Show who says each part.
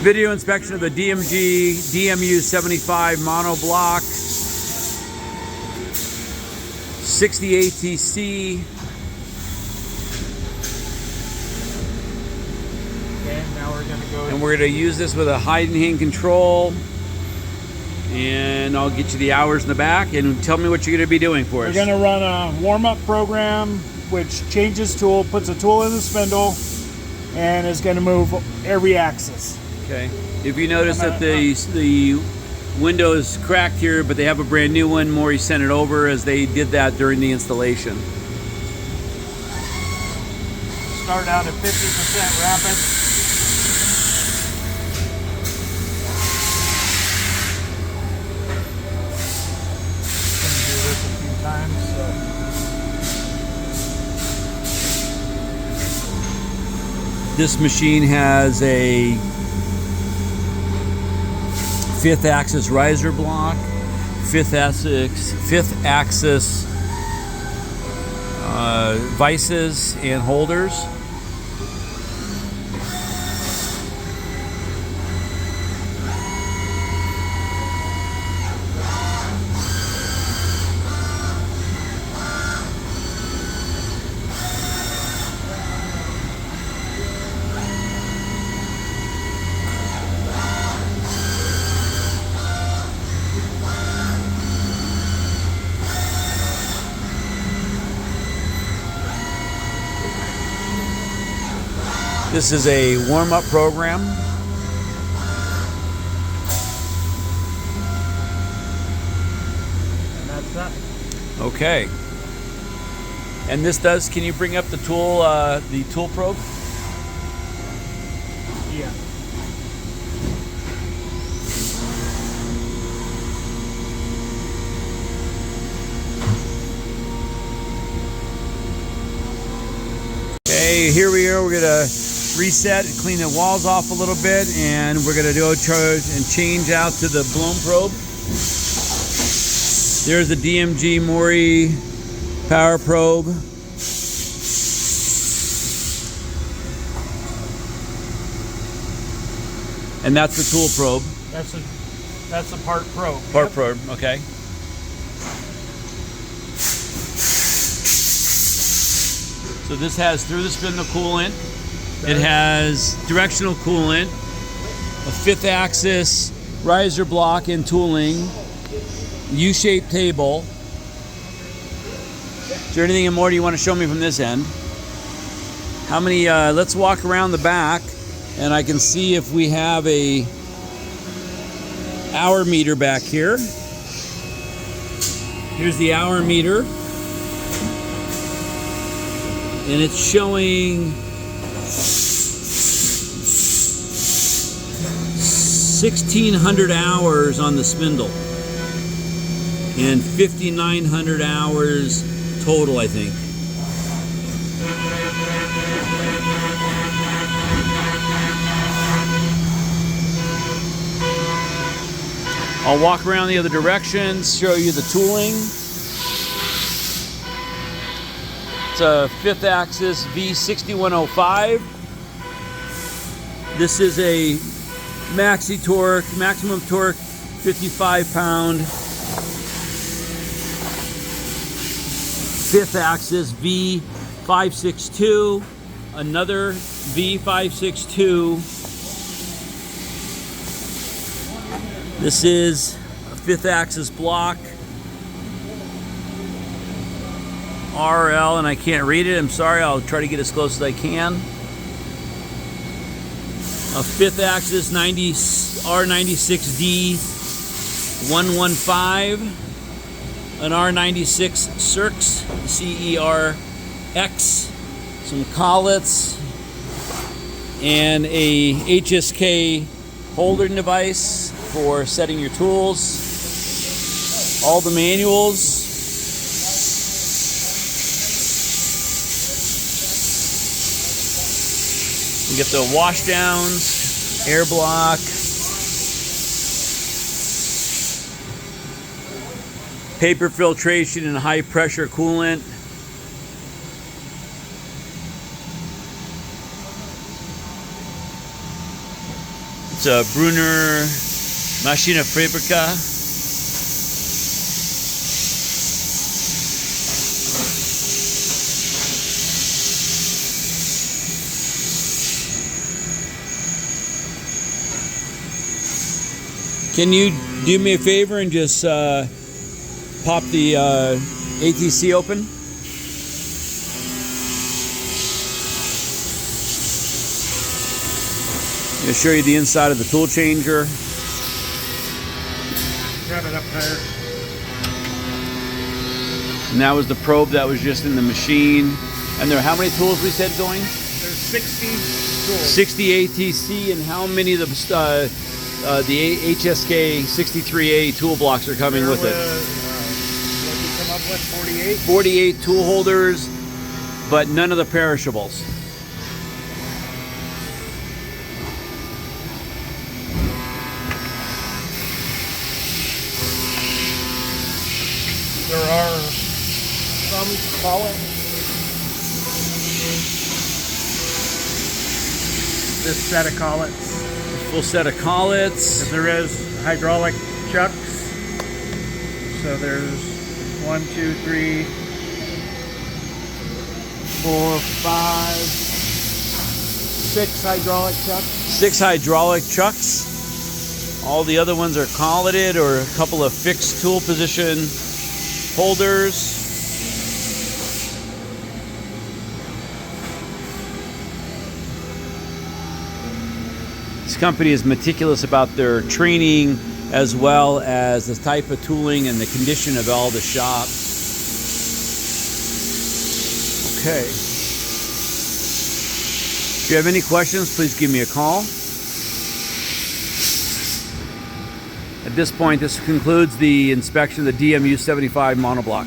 Speaker 1: Video inspection of the DMG DMU 75 monoblock, 60 ATC.
Speaker 2: Okay, now we're going to go.
Speaker 1: And we're going to use this with a hide and hang control. And I'll get you the hours in the back and tell me what you're going to be doing for us.
Speaker 2: We're going to run a warm-up program which changes tool, puts a tool in the spindle, and is going to move every axis.
Speaker 1: Okay. If you notice that the window is cracked here, but they have a brand new one, Mori sent it over as they did that during the installation.
Speaker 2: Start out at 50% rapid.
Speaker 1: This machine has a 5th axis riser block, 5th axis vices and holders. This is a warm-up program.
Speaker 2: And that's that.
Speaker 1: Okay. And this does, can you bring up the tool probe?
Speaker 2: Yeah.
Speaker 1: Okay, here we are. We're gonna reset and clean the walls off a little bit, and we're gonna go charge and change out to the blown probe. There's the DMG Mori power probe. And that's the tool probe.
Speaker 2: That's a part probe.
Speaker 1: Part probe, okay. So this has through the spindle coolant. It has directional coolant, a 5th axis riser block and tooling, U-shaped table. Is there anything more you want to show me from this end? How many, let's walk around the back and I can see if we have a hour meter back here. Here's the hour meter. And it's showing 1,600 hours on the spindle and 5,900 hours total, I think. I'll walk around the other directions, show you the tooling. It's a 5th axis V6105. This is a maxi torque, maximum torque, 55 pound, 5th axis V562, another V562. This is a 5th axis block, RL, and I can't read it. I'm sorry. I'll try to get as close as I can. A 5th axis R96D 115, an R96 Cirx CERX, some collets, and a HSK holding device for setting your tools. All the manuals. You get the wash downs, air block, paper filtration and high pressure coolant. It's a Brunner Maschine Fabrica. Can you do me a favor and just pop the ATC open? I'll show you the inside of the tool changer.
Speaker 2: Grab it up higher.
Speaker 1: And that was the probe that was just in the machine. And there are how many tools we said going?
Speaker 2: There's 60 tools.
Speaker 1: 60 ATC, and how many of the HSK 63A tool blocks are coming with it?
Speaker 2: What did you come up with? 48?
Speaker 1: 48 tool holders, but none of the perishables.
Speaker 2: There are some collets. This set of collets.
Speaker 1: Full set of collets.
Speaker 2: If there is hydraulic chucks. So there's 1, 2, 3, 4, 5, 6 hydraulic chucks.
Speaker 1: 6 hydraulic chucks. All the other ones are colleted or a couple of fixed tool position holders. This company is meticulous about their training as well as the type of tooling and the condition of all the shop. Okay. If you have any questions, please give me a call. At this point, this concludes the inspection of the DMU 75 monoblock.